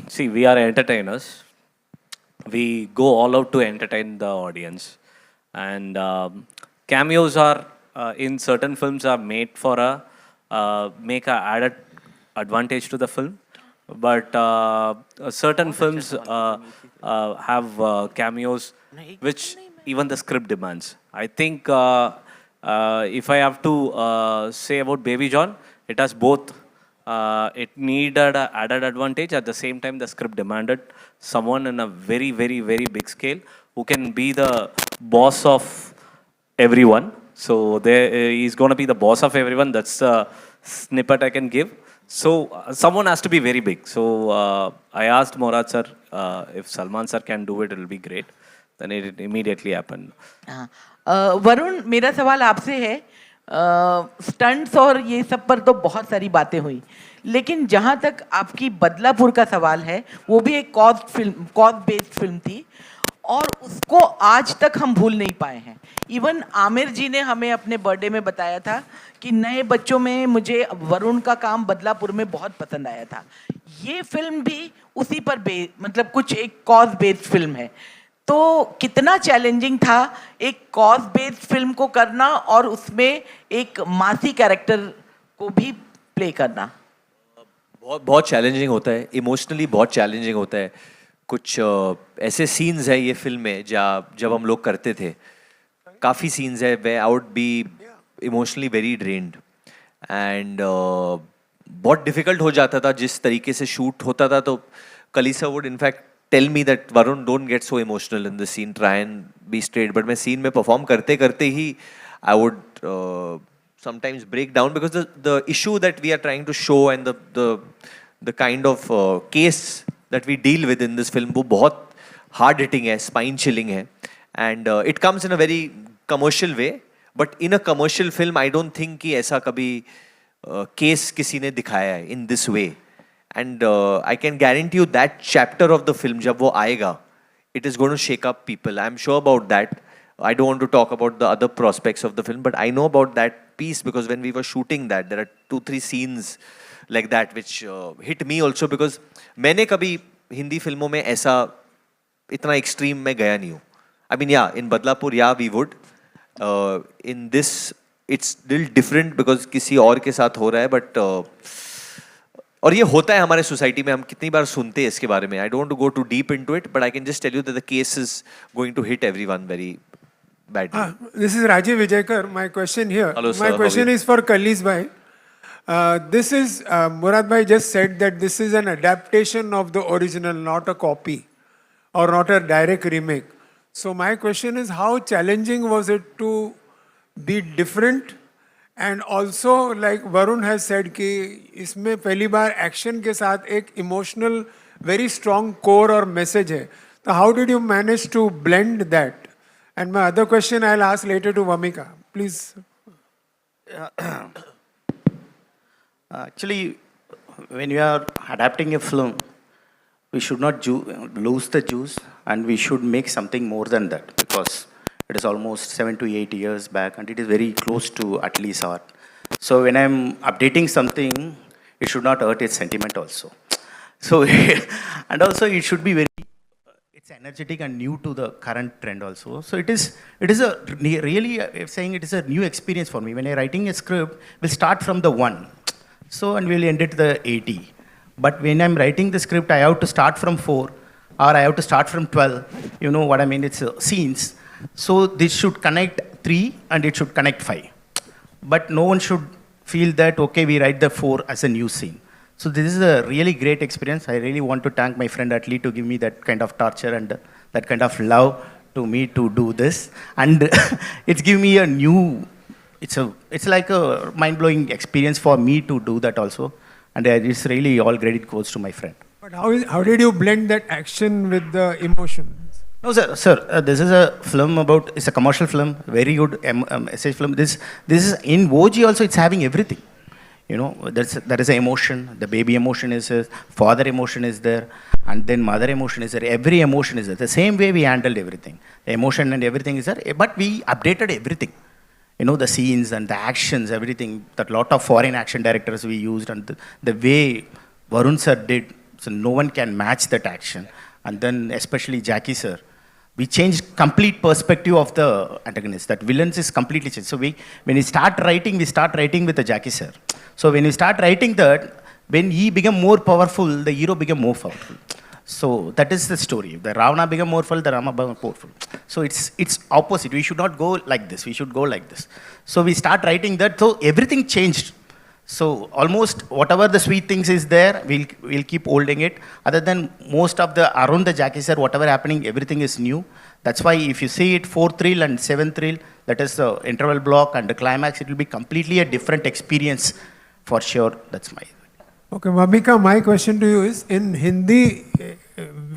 See, we are entertainers. We go all out to entertain the audience. And cameos are, in certain films, are made for make a added advantage to the film. But certain films have cameos which even the script demands. I think if I have to say about Baby John, it has both. It needed an added advantage. At the same time, the script demanded someone in a very, very, very big scale who can be the boss of everyone. So he's going to be the boss of everyone. That's a snippet I can give. So someone has to be very big. So I asked Morad sir if Salman sir can do it, it will be great. Then it immediately happened. Varun, मेरा सवाल आपसे है, stunts और ये सब पर तो बहुत सारी बातें हुई, लेकिन जहाँ तक आपकी बदलापुर का सवाल है, वो भी एक कॉज बेस्ड फिल्म थी और उसको आज तक हम भूल नहीं पाए हैं. इवन आमिर जी ने हमें अपने बर्थडे में बताया था कि नए बच्चों में मुझे वरुण का काम बदलापुर में बहुत पसंद आया था. ये फिल्म भी उसी पर मतलब कुछ एक कॉज बेस्ड फिल्म है. तो कितना चैलेंजिंग था एक कॉज बेस्ड फिल्म को करना और उसमें एक मासी कैरेक्टर को भी प्ले करना? बहुत चैलेंजिंग होता है, इमोशनली बहुत चैलेंजिंग होता है. कुछ ऐसे सीन्स है ये फिल्म में जब हम लोग करते थे, काफ़ी सीन्स है where I would be emotionally very drained and बहुत डिफ़िकल्ट हो जाता था जिस तरीके से शूट होता था. तो Kalees would in fact tell me that Varun, don't get so emotional in the scene, try and be straight. But मैं scene में perform करते करते ही I would sometimes break down because the issue that we are trying to show and the kind of case that we deal with in this film वो बहुत hard hitting है, spine chilling है, and it comes in a very commercial way. But in a commercial film I don't think कि ऐसा कभी case किसी ने दिखाया है in this way. And I can guarantee you that chapter of the film, जब वो आएगा, it is going to shake up people. I'm sure about that. I don't want to talk about the other prospects of the film, but I know about that piece because when we were shooting that, there are 2-3 scenes like that which hit me also because मैंने कभी हिंदी फिल्मों में ऐसा इतना extreme में गया नहीं हूँ. I mean, yeah, in Badlapur, yeah, we would. In this, it's still different because किसी और के साथ हो रहा है, but और ये होता है हमारे सोसाइटी में, हम कितनी बार सुनते हैं इसके बारे में. I don't go too deep into it, but I can just tell you that the case is going to hit everyone very badly. This is Rajiv Vijayakar. My question here. Hello, sir. My question is for Kallis bhai. This is Murad bhai just said that this is an adaptation of the original, not a copy or not a direct remake. So my question is, how challenging was it to be different? And also, like Varun has said कि इसमें पहली बार action के साथ एक emotional very strong core और message है. तो how did you manage to blend that? And my other question I will ask later to Wamiqa, please. Actually, when you are adapting a film, we should not lose the juice and we should make something more than that because it is almost 7 to 8 years back and it is very close to Atli's art. So when I'm updating something, it should not hurt its sentiment also. So, and also it should be it's energetic and new to the current trend also. So it is a really, I'm saying it is a new experience for me. When I'm writing a script, we'll start from the 1. So, and we'll end at the 80. But when I'm writing the script, I have to start from 4 or I have to start from 12. You know what I mean? It's scenes. So this should connect 3 and it should connect 5. But no one should feel that, okay, we write the 4 as a new scene. So this is a really great experience. I really want to thank my friend Atli to give me that kind of torture and that kind of love to me to do this. And it's given me a new, it's like a mind-blowing experience for me to do that also. And it's really all credit goes to my friend. But how did you blend that action with the emotion? No, sir. This is a film about. It's a commercial film, very good message film. This is in OG also. It's having everything. You know, there is an emotion. The baby emotion is there. Father emotion is there, and then mother emotion is there. Every emotion is there. The same way we handled everything. The emotion and everything is there. But we updated everything. You know, the scenes and the actions, everything. That lot of foreign action directors we used, and the way Varun sir did. So no one can match that action. And then especially Jackie sir. We changed complete perspective of the antagonist. That villains is completely changed. So when we start writing with the Jackie sir. So when we start writing that, when he became more powerful, the hero became more powerful. So that is the story. The Ravana became more powerful, the Rama became powerful. So it's opposite. We should not go like this. We should go like this. So we start writing that. So everything changed. So almost whatever the sweet things is there, we'll keep holding it. Other than most of the around the Jackie sir, whatever happening, everything is new. That's why if you see it 4th reel and 7th reel, that is the interval block and the climax, it will be completely a different experience for sure. That's my. Okay, Mabika, my question to you is in Hindi.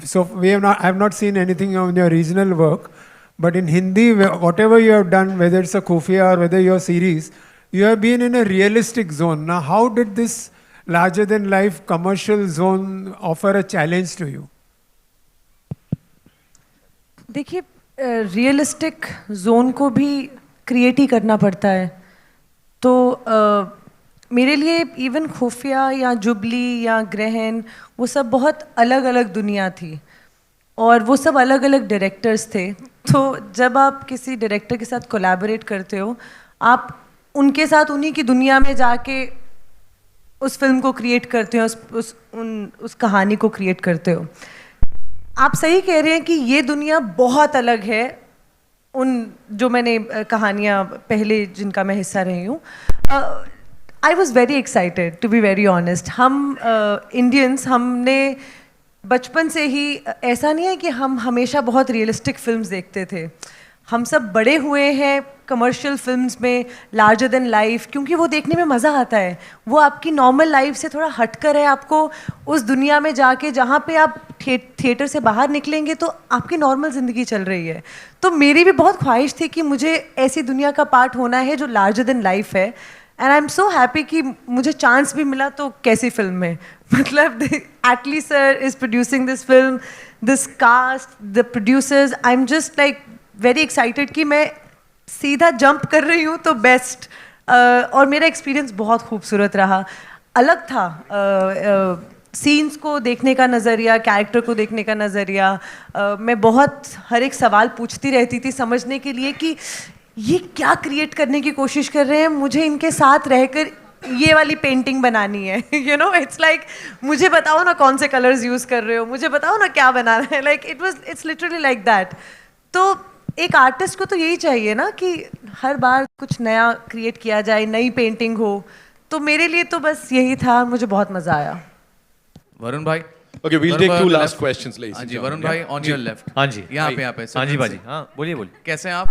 So I have not seen anything on your regional work, but in Hindi, whatever you have done, whether it's a Khufia or whether your series, you have been in a realistic zone. Now, how did this larger than life commercial zone offer a challenge to you? देखिए realistic zone को भी create ही करना पड़ता है, तो मेरे लिए even खुफिया या जुबली या ग्रहण वो सब बहुत अलग अलग दुनिया थी और वो सब अलग अलग डायरेक्टर्स थे. तो जब आप किसी डायरेक्टर के साथ कोलैबोरेट करते हो, आप उनके साथ उन्हीं की दुनिया में जाके उस फिल्म को क्रिएट करते हो, उस कहानी को क्रिएट करते हो. आप सही कह रहे हैं कि ये दुनिया बहुत अलग है उन जो मैंने कहानियाँ पहले जिनका मैं हिस्सा रही हूँ. I was very excited to be very honest. हम इंडियंस हमने बचपन से ही ऐसा नहीं है कि हम हमेशा बहुत रियलिस्टिक फिल्म्स देखते थे. हम सब बड़े हुए हैं कमर्शियल फिल्म्स में, लार्जर देन लाइफ, क्योंकि वो देखने में मज़ा आता है. वो आपकी नॉर्मल लाइफ से थोड़ा हटकर है. आपको उस दुनिया में जाके जहाँ पे आप थिएटर से बाहर निकलेंगे तो आपकी नॉर्मल ज़िंदगी चल रही है. तो मेरी भी बहुत ख्वाहिश थी कि मुझे ऐसी दुनिया का पार्ट होना है जो लार्जर देन लाइफ है. And I am so happy कि मुझे चांस भी मिला. तो कैसी फिल्म में, मतलब Atlee sir is producing this film, this cast, the producers, I am just like very excited कि मैं सीधा जंप कर रही हूँ तो बेस्ट. और मेरा एक्सपीरियंस बहुत खूबसूरत रहा, अलग था. सीन्स को देखने का नज़रिया, कैरेक्टर को देखने का नज़रिया. मैं बहुत हर एक सवाल पूछती रहती थी समझने के लिए कि ये क्या क्रिएट करने की कोशिश कर रहे हैं. मुझे इनके साथ रहकर ये वाली पेंटिंग बनानी है. यू नो, इट्स लाइक मुझे बताओ ना कौन से कलर्स यूज़ कर रहे हो, मुझे बताओ ना क्या बनाना है. Like it's literally like that. तो एक आर्टिस्ट को तो यही चाहिए ना कि हर बार कुछ नया क्रिएट किया जाए, नई पेंटिंग हो. तो मेरे लिए तो बस यही था. मुझे बहुत मजा आया. वरुण भाई, Okay, we'll take two last questions, ladies. हाँ and जी, gentlemen. वरुण भाई ऑन योर लेफ्ट. हाँ जी, यहाँ पे हाँ जी बाजी, हाँ बोलिए बोलिए. कैसे हैं आप?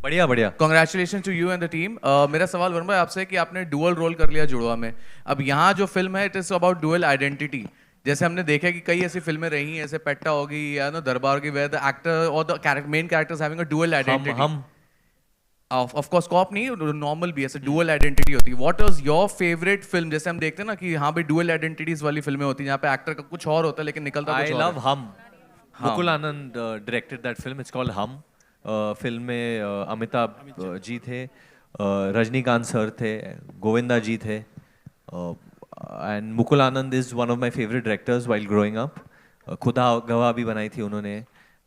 बढ़िया बढ़िया. Congratulation to you and the team. मेरा सवाल वरुण भाई आपसे है कि आपने डुअल रोल कर लिया जुड़वा में. अब यहाँ जो फिल्म है it is about dual identity. जैसे हमने देखा कि कई ऐसी फिल्में रही हैं, जैसे पेट्टा होगी या नो दरबार की, वेयर द एक्टर और the main characters having a dual identity. हम ऑफ कोर्स कॉप नहीं, नॉर्मल भी ऐसे डुअल आइडेंटिटी होती है. What was your favourite film? जैसे हम देखते हैं ना कि हाँ भाई डुअल आइडेंटिटीज वाली फिल्में होती हैं जहाँ पे एक्टर का कुछ और होता है लेकिन निकलता कुछ और. I love Hum. Mukul Anand directed that film. It's called Hum. Film में अमिताभ जी थे, रजनीकांत सर थे, गोविंदा जी थे. And Mukul Anand is one of my favourite directors while growing up. खुदा गवाह भी बनाई थी उन्होंने.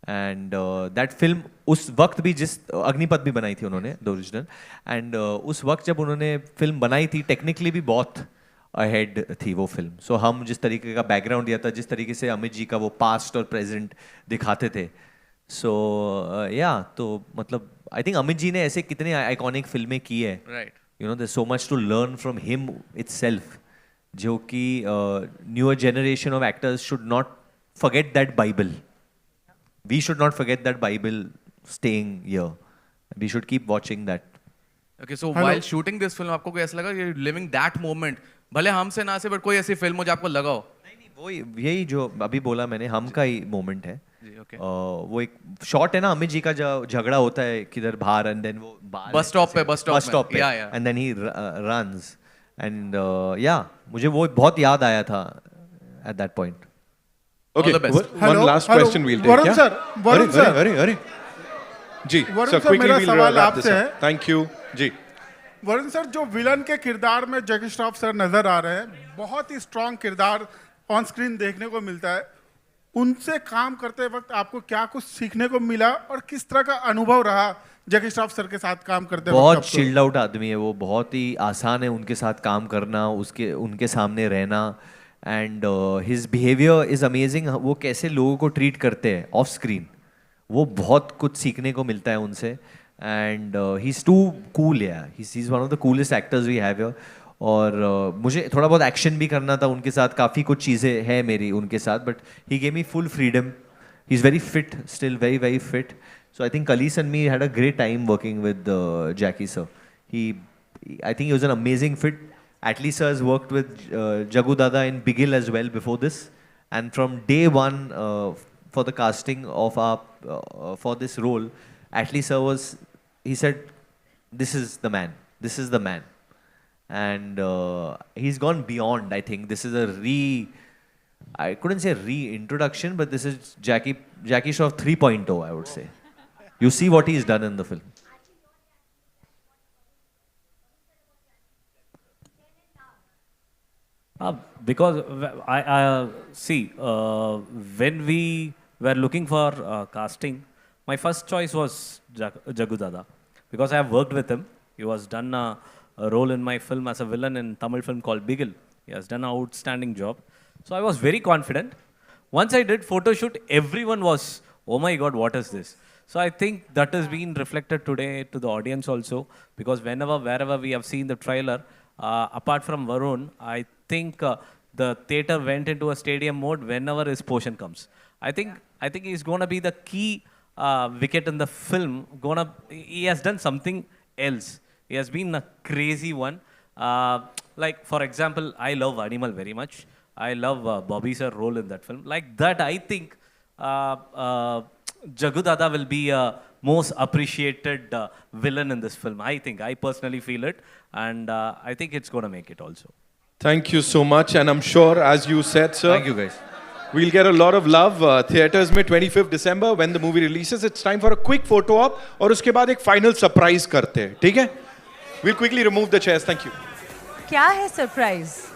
एंड दैट फिल्म उस वक्त भी अग्निपथ भी बनाई थी उन्होंने, द ओरिजिनल. एंड उस वक्त जब उन्होंने फिल्म बनाई थी टेक्निकली भी बहुत अहेड थी वो फिल्म. सो हम जिस तरीके का बैकग्राउंड दिया था, जिस तरीके से अमित जी का वो पास्ट और प्रेजेंट दिखाते थे, सो या तो मतलब आई थिंक अमित जी ने ऐसे कितने आइकॉनिक फिल्में की है. Right. You know, there so much to learn from him itself, जो कि newer generation of actors should not forget that Bible. We should not forget that Bible staying here. We should keep watching that. Okay, so while shooting this film, आपको कोई ऐसा लगा you're living that moment? भले हमसे ना से, but कोई ऐसी फिल्म हो जो आपको लगा हो? नहीं, वो यही जो अभी बोला मैंने, हम का ही मोमेंट है. जी, okay. वो एक शॉट है ना अमित जी का, जो झगड़ा होता है किधर बाहर, एंड देन वो बस स्टॉप पे, and then he runs, and yeah मुझे वो बहुत याद आया था at that point. Okay, one last question we'll take. Varun sir, अरे जी sir, quickly we'll wrap this up. Thank you जी. वरुण सर, जो विलन के किरदार में जैकी श्रॉफ सर नजर आ रहे हैं, बहुत ही स्ट्रॉन्ग किरदार ऑन स्क्रीन देखने को मिलता है. उनसे काम करते वक्त आपको क्या कुछ सीखने को मिला और किस तरह का अनुभव रहा जैकी श्रॉफ सर के साथ काम करते वक्त? बहुत चिल्ड आउट आदमी है वो, बहुत ही आसान है उनके साथ काम करना, उनके सामने रहना. And his behaviour is amazing. वो कैसे लोगों को ट्रीट करते हैं ऑफ स्क्रीन, वो बहुत कुछ सीखने को मिलता है उनसे. And he is too cool. He is one of the coolest actors we have here. और मुझे थोड़ा बहुत एक्शन भी करना था उनके साथ, काफ़ी कुछ चीज़ें हैं मेरी उनके साथ, but he gave me full freedom. He is very fit, still very very fit. So I think Kalis and me had a great time working with Jackie sir. I think he was an amazing fit. Atlee sir has worked with Jagu Dada in Bigil as well before this. And from day one for the casting of for this role, Atlee sir he said, this is the man. This is the man. And he's gone beyond, I think. This is I couldn't say reintroduction, but this is Jackie Shroff 3.0, I would say. You see what he's done in the film. Because I see, when we were looking for casting, my first choice was Jagu Dada, because I have worked with him. He was done a role in my film as a villain in Tamil film called Bigil. He has done an outstanding job. So I was very confident. Once I did photo shoot, everyone was, oh my God, what is this? So I think that has been reflected today to the audience also, because wherever we have seen the trailer, apart from Varun, I think the theater went into a stadium mode whenever his portion comes. I think he's going to be the key wicket in the film. He has done something else. He has been a crazy one. Like, for example, I love Animal very much. I love Bobby sir's role in that film. Like that, I think Jagu Dada will be a most appreciated villain in this film. I personally feel it, and I think it's going to make it also. Thank you so much, and I'm sure, as you said, sir, Thank you, guys. We'll get a lot of love. Theaters में 25th December when the movie releases. It's time for a quick photo op, और उसके बाद एक final surprise करते हैं, ठीक है? We'll quickly remove the chairs. Thank you. क्या है surprise?